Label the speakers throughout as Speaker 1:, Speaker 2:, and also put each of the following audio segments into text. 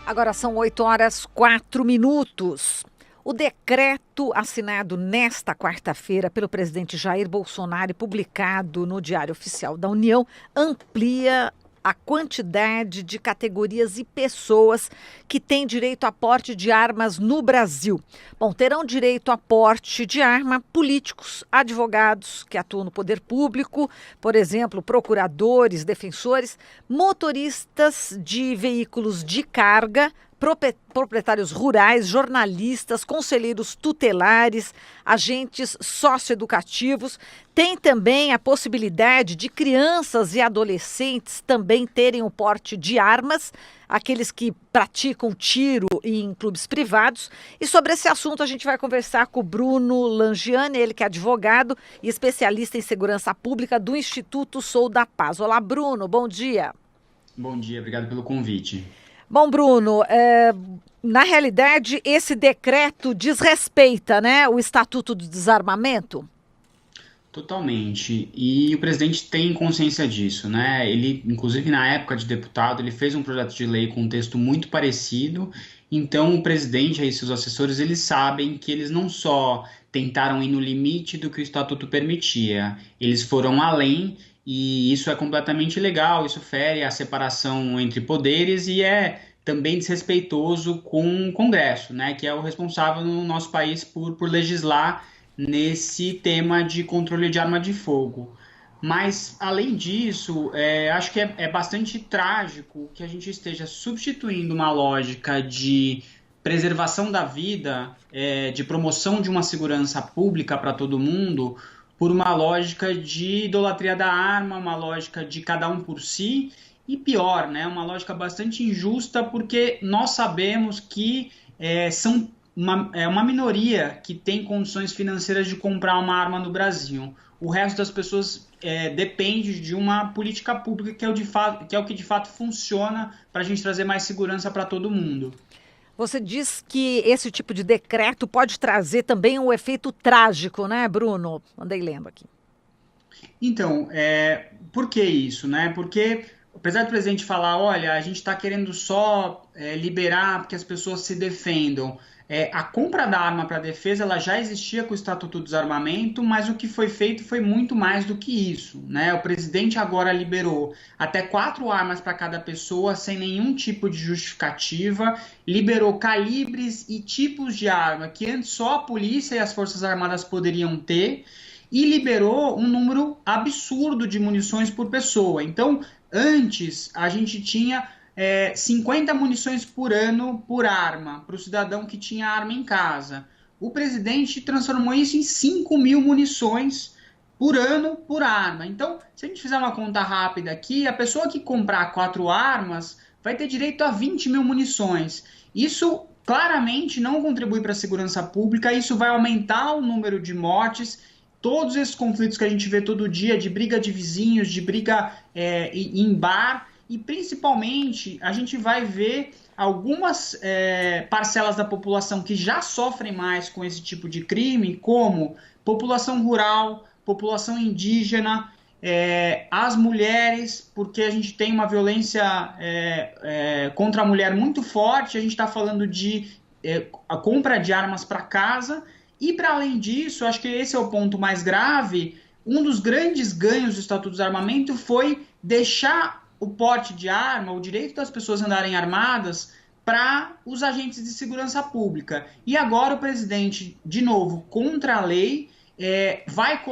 Speaker 1: Agora são 8h04. O decreto assinado nesta quarta-feira pelo presidente Jair Bolsonaro e publicado no Diário Oficial da União amplia a quantidade de categorias e pessoas que têm direito a porte de armas no Brasil. Bom, terão direito a porte de arma políticos, advogados que atuam no poder público, por exemplo, procuradores, defensores, motoristas de veículos de carga, proprietários rurais, jornalistas, conselheiros tutelares, agentes socioeducativos. Tem também a possibilidade de crianças e adolescentes também terem o porte de armas, aqueles que praticam tiro em clubes privados. E sobre esse assunto a gente vai conversar com o Bruno Langiani, ele que é advogado e especialista em segurança pública do Instituto Sou da Paz. Olá, Bruno, bom dia.
Speaker 2: Bom dia, obrigado pelo convite.
Speaker 1: Bom, Bruno, na realidade, esse decreto desrespeita, né, o Estatuto do Desarmamento?
Speaker 2: Totalmente. E o presidente tem consciência disso, né? Ele, inclusive na época de deputado, ele fez um projeto de lei com um texto muito parecido. Então, o presidente e seus assessores, eles sabem que eles não só tentaram ir no limite do que o Estatuto permitia, eles foram além. E isso é completamente ilegal, isso fere a separação entre poderes e é também desrespeitoso com o Congresso, né, que é o responsável no nosso país por legislar nesse tema de controle de arma de fogo. Mas, além disso, acho que é bastante trágico que a gente esteja substituindo uma lógica de preservação da vida, de promoção de uma segurança pública para todo mundo, por uma lógica de idolatria da arma, uma lógica de cada um por si, e pior, né, uma lógica bastante injusta, porque nós sabemos que são uma minoria que tem condições financeiras de comprar uma arma no Brasil. O resto das pessoas depende de uma política pública que é o que de fato funciona para a gente trazer mais segurança para todo mundo.
Speaker 1: Você diz que esse tipo de decreto pode trazer também um efeito trágico, né, Bruno? Andei lendo aqui.
Speaker 2: Então, por que isso, né? Porque, apesar do presidente falar, olha, a gente está querendo só liberar porque as pessoas se defendam, a compra da arma para a defesa ela já existia com o Estatuto do Desarmamento, mas o que foi feito foi muito mais do que isso, né? O presidente agora liberou até 4 armas para cada pessoa, sem nenhum tipo de justificativa, liberou calibres e tipos de arma que antes só a polícia e as Forças Armadas poderiam ter, e liberou um número absurdo de munições por pessoa. Então, antes, a gente tinha 50 munições por ano por arma, para o cidadão que tinha arma em casa. O presidente transformou isso em 5.000 munições por ano por arma. Então, se a gente fizer uma conta rápida aqui, a pessoa que comprar 4 armas vai ter direito a 20.000 munições. Isso claramente não contribui para a segurança pública, isso vai aumentar o número de mortes. Todos esses conflitos que a gente vê todo dia, de briga de vizinhos, de briga em bar, e principalmente a gente vai ver algumas parcelas da população que já sofrem mais com esse tipo de crime, como população rural, população indígena, as mulheres, porque a gente tem uma violência contra a mulher muito forte. A gente está falando de a compra de armas para casa. E, para além disso, acho que esse é o ponto mais grave. Um dos grandes ganhos do Estatuto do Desarmamento foi deixar o porte de arma, o direito das pessoas andarem armadas, para os agentes de segurança pública. E agora o presidente, de novo, contra a lei, vai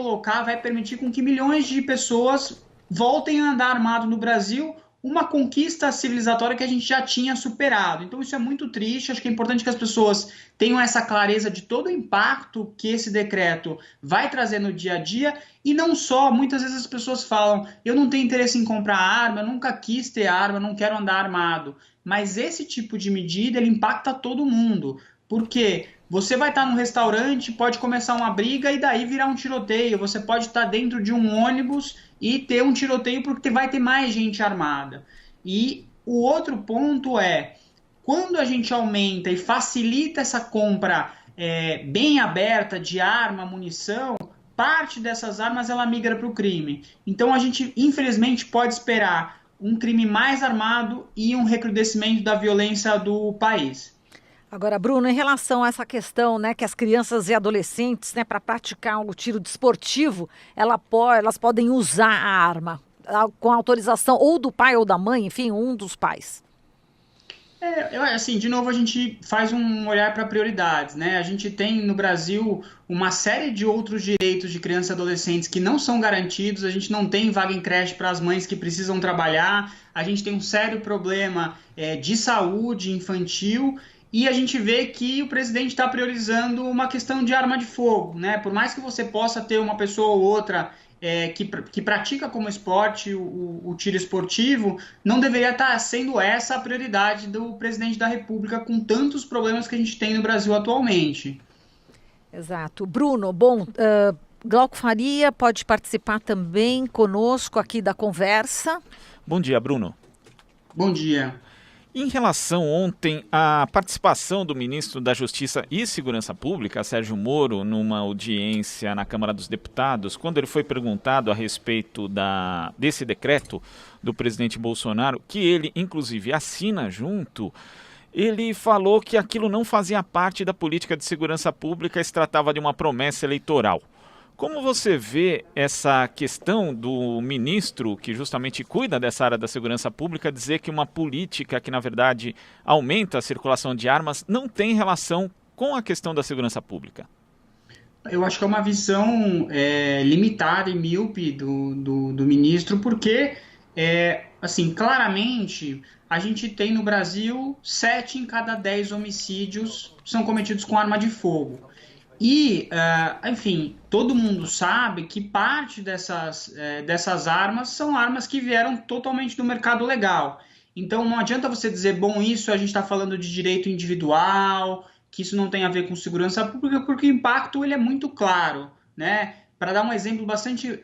Speaker 2: permitir com que milhões de pessoas voltem a andar armado no Brasil, uma conquista civilizatória que a gente já tinha superado. Então isso é muito triste, acho que é importante que as pessoas tenham essa clareza de todo o impacto que esse decreto vai trazer no dia a dia, e não só, muitas vezes as pessoas falam, eu não tenho interesse em comprar arma, eu nunca quis ter arma, eu não quero andar armado, mas esse tipo de medida, ele impacta todo mundo, porque você vai estar num restaurante, pode começar uma briga e daí virar um tiroteio, você pode estar dentro de um ônibus e ter um tiroteio porque vai ter mais gente armada. E o outro ponto é, quando a gente aumenta e facilita essa compra bem aberta de arma, munição, parte dessas armas ela migra para o crime. Então a gente, infelizmente, pode esperar um crime mais armado e um recrudescimento da violência do país.
Speaker 1: Agora, Bruno, em relação a essa questão, né, que as crianças e adolescentes, né, para praticar o tiro desportivo, elas podem usar a arma com autorização ou do pai ou da mãe, enfim, um dos pais.
Speaker 2: Assim, de novo, a gente faz um olhar para prioridades, né? A gente tem no Brasil uma série de outros direitos de crianças e adolescentes que não são garantidos, a gente não tem vaga em creche para as mães que precisam trabalhar, a gente tem um sério problema de saúde infantil e a gente vê que o presidente está priorizando uma questão de arma de fogo, né? Por mais que você possa ter uma pessoa ou outra que pratica como esporte o tiro esportivo, não deveria estar sendo essa a prioridade do presidente da República com tantos problemas que a gente tem no Brasil atualmente.
Speaker 1: Exato. Bruno, bom, Glauco Faria pode participar também conosco aqui da conversa.
Speaker 3: Bom dia, Bruno.
Speaker 2: Bom dia.
Speaker 3: Em relação ontem à participação do ministro da Justiça e Segurança Pública, Sérgio Moro, numa audiência na Câmara dos Deputados, quando ele foi perguntado a respeito desse decreto do presidente Bolsonaro, que ele inclusive assina junto, ele falou que aquilo não fazia parte da política de segurança pública e se tratava de uma promessa eleitoral. Como você vê essa questão do ministro, que justamente cuida dessa área da segurança pública, dizer que uma política que, na verdade, aumenta a circulação de armas não tem relação com a questão da segurança pública?
Speaker 2: Eu acho que é uma visão limitada e míope do ministro, porque, assim, claramente, a gente tem no Brasil 7 em cada 10 homicídios são cometidos com arma de fogo. E, enfim, todo mundo sabe que parte dessas armas são armas que vieram totalmente do mercado legal. Então, não adianta você dizer, bom, isso a gente está falando de direito individual, que isso não tem a ver com segurança pública, porque o impacto ele é muito claro, né? Para dar um exemplo bastante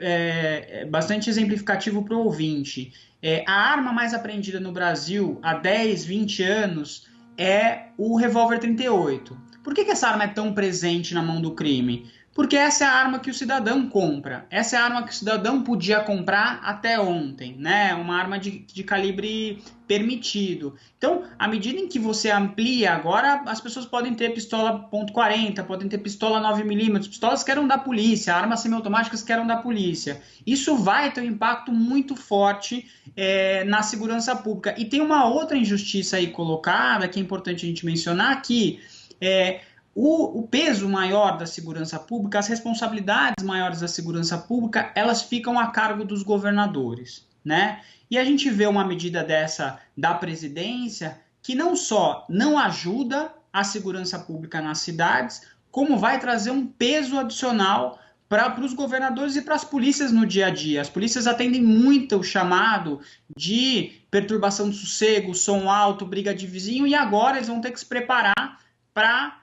Speaker 2: exemplificativo para o ouvinte, a arma mais apreendida no Brasil há 10, 20 anos é o revólver 38. Por que essa arma é tão presente na mão do crime? Porque essa é a arma que o cidadão compra. Essa é a arma que o cidadão podia comprar até ontem, né? Uma arma de calibre permitido. Então, à medida em que você amplia agora, as pessoas podem ter pistola .40, podem ter pistola 9mm, pistolas que eram da polícia, armas semiautomáticas que eram da polícia. Isso vai ter um impacto muito forte na segurança pública. E tem uma outra injustiça aí colocada, que é importante a gente mencionar, que o peso maior da segurança pública, as responsabilidades maiores da segurança pública, elas ficam a cargo dos governadores, né? E a gente vê uma medida dessa da presidência que não só não ajuda a segurança pública nas cidades, como vai trazer um peso adicional para os governadores e para as polícias no dia a dia. As polícias atendem muito o chamado de perturbação do sossego, som alto, briga de vizinho, e agora eles vão ter que se preparar para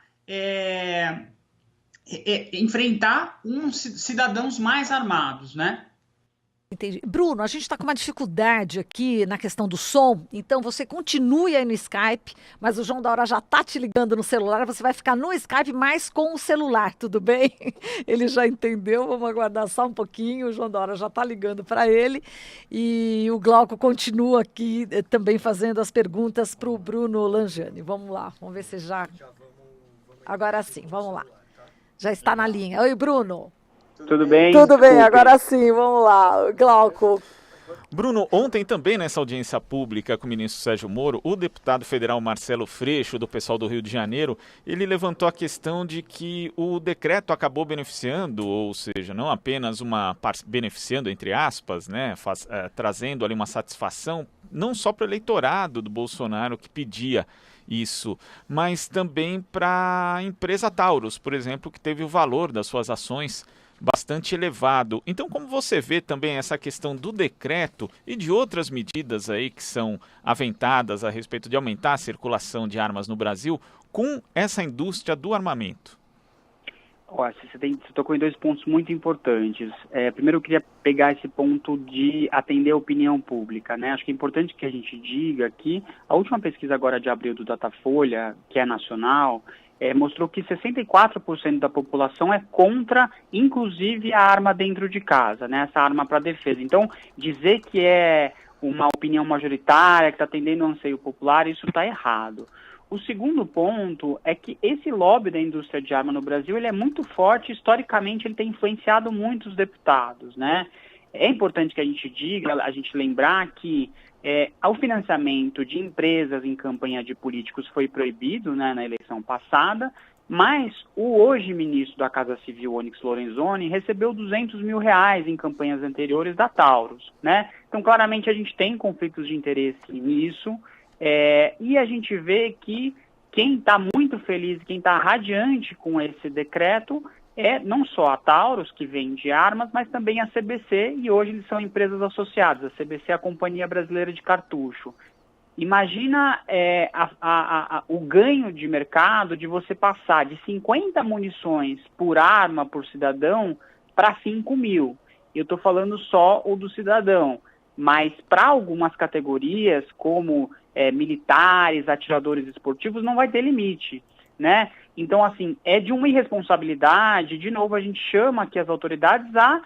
Speaker 2: enfrentar uns cidadãos mais armados, né?
Speaker 1: Entendi. Bruno, a gente está com uma dificuldade aqui na questão do som, então você continue aí no Skype, mas o João da Hora já está te ligando no celular, você vai ficar no Skype, mas com o celular, tudo bem? Ele já entendeu, vamos aguardar só um pouquinho, o João da Hora já está ligando para ele, e o Glauco continua aqui também fazendo as perguntas para o Bruno Langiani. Vamos lá, vamos ver se já... Agora sim, vamos lá. Já está na linha. Oi, Bruno.
Speaker 4: Tudo bem?
Speaker 1: Tudo bem, agora sim, vamos lá. Glauco.
Speaker 3: Bruno, ontem também nessa audiência pública com o ministro Sérgio Moro, o deputado federal Marcelo Freixo, do pessoal do Rio de Janeiro, ele levantou a questão de que o decreto acabou beneficiando, ou seja, não apenas beneficiando, entre aspas, né, trazendo ali uma satisfação, não só para o eleitorado do Bolsonaro que pedia isso, mas também para a empresa Taurus, por exemplo, que teve o valor das suas ações bastante elevado. Então, como você vê também essa questão do decreto e de outras medidas aí que são aventadas a respeito de aumentar a circulação de armas no Brasil com essa indústria do armamento?
Speaker 4: Você tocou em 2 pontos muito importantes. Primeiro, eu queria pegar esse ponto de atender a opinião pública, né? Acho que é importante que a gente diga que a última pesquisa agora de abril do Datafolha, que é nacional, mostrou que 64% da população é contra, inclusive, a arma dentro de casa, né? Essa arma para defesa. Então, dizer que é uma opinião majoritária, que está atendendo ao anseio popular, isso está errado. O segundo ponto é que esse lobby da indústria de arma no Brasil, ele é muito forte, historicamente ele tem influenciado muitos deputados, né? É importante que a gente diga, a gente lembrar que o financiamento de empresas em campanha de políticos foi proibido, né, na eleição passada, mas o hoje ministro da Casa Civil, Onyx Lorenzoni, recebeu R$200 mil em campanhas anteriores da Taurus, né? Então, claramente, a gente tem conflitos de interesse nisso, e a gente vê que quem está muito feliz, quem está radiante com esse decreto é não só a Taurus, que vende armas, mas também a CBC, e hoje eles são empresas associadas. A CBC é a Companhia Brasileira de Cartucho. Imagina o ganho de mercado de você passar de 50 munições por arma por cidadão para 5 mil. Eu estou falando só o do cidadão, mas para algumas categorias, como militares, atiradores esportivos, não vai ter limite, né? Então, assim, é de uma irresponsabilidade. De novo, a gente chama aqui as autoridades a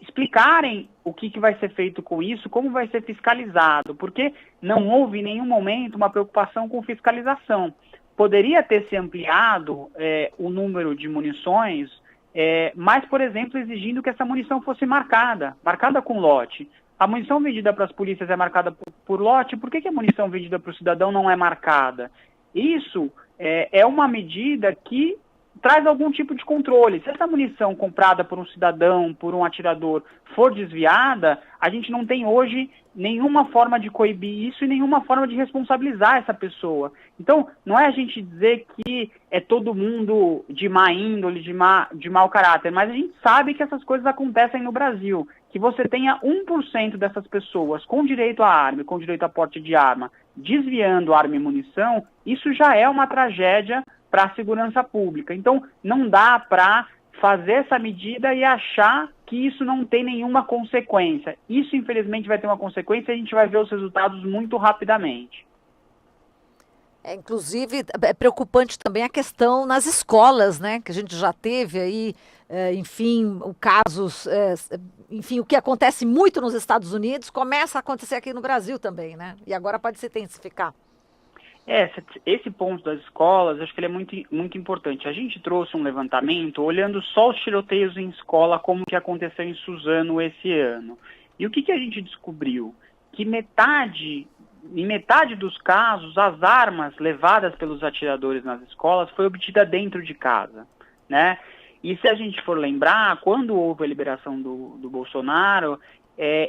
Speaker 4: explicarem o que vai ser feito com isso, como vai ser fiscalizado, porque não houve em nenhum momento uma preocupação com fiscalização. Poderia ter se ampliado o número de munições, mas, por exemplo, exigindo que essa munição fosse marcada com lote. A munição vendida para as polícias é marcada por lote, por que a munição vendida para o cidadão não é marcada? Isso é uma medida que traz algum tipo de controle. Se essa munição comprada por um cidadão, por um atirador, for desviada, a gente não tem hoje nenhuma forma de coibir isso e nenhuma forma de responsabilizar essa pessoa. Então, não é a gente dizer que é todo mundo de má índole, de mau caráter, mas a gente sabe que essas coisas acontecem no Brasil. Que você tenha 1% dessas pessoas com direito à arma, com direito a porte de arma, desviando arma e munição, isso já é uma tragédia para a segurança pública. Então, não dá para fazer essa medida e achar que isso não tem nenhuma consequência. Isso, infelizmente, vai ter uma consequência e a gente vai ver os resultados muito rapidamente.
Speaker 1: Inclusive, é preocupante também a questão nas escolas, né? Que a gente já teve aí, enfim, o que acontece muito nos Estados Unidos começa a acontecer aqui no Brasil também, né? E agora pode se intensificar.
Speaker 4: Esse ponto das escolas, acho que ele é muito, muito importante. A gente trouxe um levantamento olhando só os tiroteios em escola, como que aconteceu em Suzano esse ano. E o que a gente descobriu? Que em metade dos casos, as armas levadas pelos atiradores nas escolas foi obtida dentro de casa, né? E se a gente for lembrar, quando houve a liberação do Bolsonaro,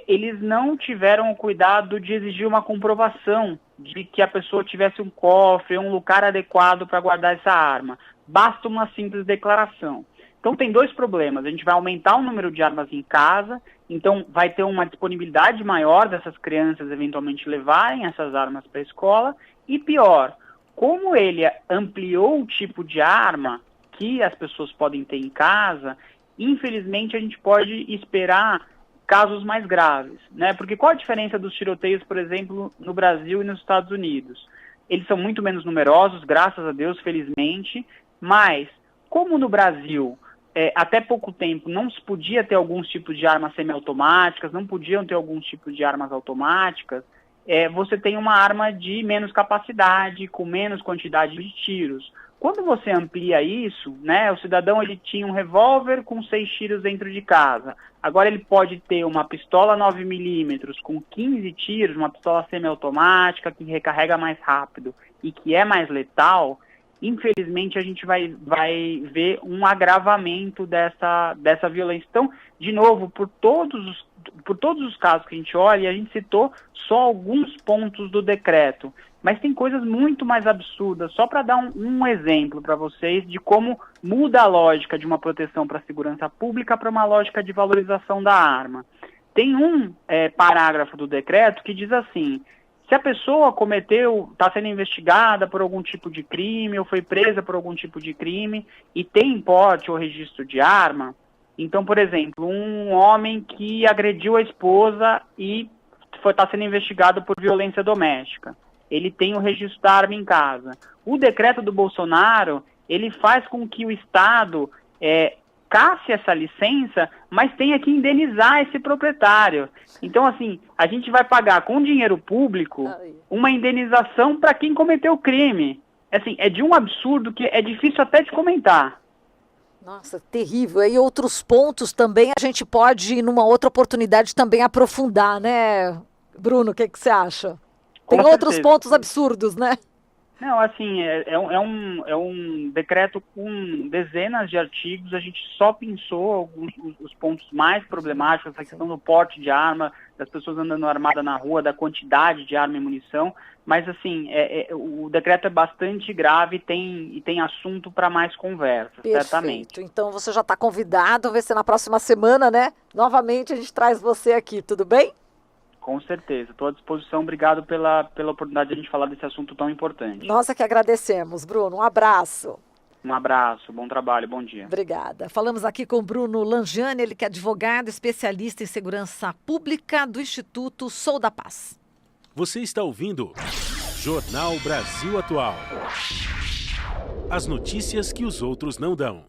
Speaker 4: eles não tiveram o cuidado de exigir uma comprovação de que a pessoa tivesse um cofre, um lugar adequado para guardar essa arma. Basta uma simples declaração. Então tem dois problemas. A gente vai aumentar o número de armas em casa, então vai ter uma disponibilidade maior dessas crianças eventualmente levarem essas armas para a escola. E pior, como ele ampliou o tipo de arma que as pessoas podem ter em casa, infelizmente a gente pode esperar casos mais graves, né? Porque qual a diferença dos tiroteios, por exemplo, no Brasil e nos Estados Unidos? Eles são muito menos numerosos, graças a Deus, felizmente, mas como no Brasil, até pouco tempo, não se podia ter alguns tipos de armas semiautomáticas, não podiam ter alguns tipos de armas automáticas, você tem uma arma de menos capacidade, com menos quantidade de tiros. Quando você amplia isso, né, o cidadão ele tinha um revólver com 6 tiros dentro de casa. Agora ele pode ter uma pistola 9mm com 15 tiros, uma pistola semiautomática que recarrega mais rápido e que é mais letal. Infelizmente a gente vai ver um agravamento dessa violência. Então, de novo, por todos os casos que a gente olha, a gente citou só alguns pontos do decreto. Mas tem coisas muito mais absurdas, só para dar um exemplo para vocês de como muda a lógica de uma proteção para a segurança pública para uma lógica de valorização da arma. Tem um parágrafo do decreto que diz assim: se a pessoa está sendo investigada por algum tipo de crime ou foi presa por algum tipo de crime e tem porte ou registro de arma, então, por exemplo, um homem que agrediu a esposa e está sendo investigado por violência doméstica, ele tem o registro da arma em casa. O decreto do Bolsonaro, ele faz com que o Estado casse essa licença, mas tenha que indenizar esse proprietário. Então, assim, a gente vai pagar com dinheiro público uma indenização para quem cometeu o crime. Assim, é de um absurdo que é difícil até de comentar.
Speaker 1: Nossa, terrível. E outros pontos também a gente pode, numa outra oportunidade, também aprofundar, né, Bruno? O que você acha? Tem outros pontos absurdos, né?
Speaker 4: Não, assim, é um decreto com dezenas de artigos, a gente só pensou alguns os pontos mais problemáticos, a questão do porte de arma, das pessoas andando armadas na rua, da quantidade de arma e munição, mas assim, o decreto é bastante grave e tem assunto para mais conversa, certamente.
Speaker 1: Então você já está convidado, ver se na próxima semana, né, novamente a gente traz você aqui, tudo bem?
Speaker 4: Com certeza, estou à disposição. Obrigado pela oportunidade de a gente falar desse assunto tão importante.
Speaker 1: Nós é que agradecemos, Bruno. Um abraço.
Speaker 4: Um abraço, bom trabalho, bom dia.
Speaker 1: Obrigada. Falamos aqui com o Bruno Langiani, ele que é advogado, especialista em segurança pública do Instituto Sou da Paz.
Speaker 5: Você está ouvindo Jornal Brasil Atual. As notícias que os outros não dão.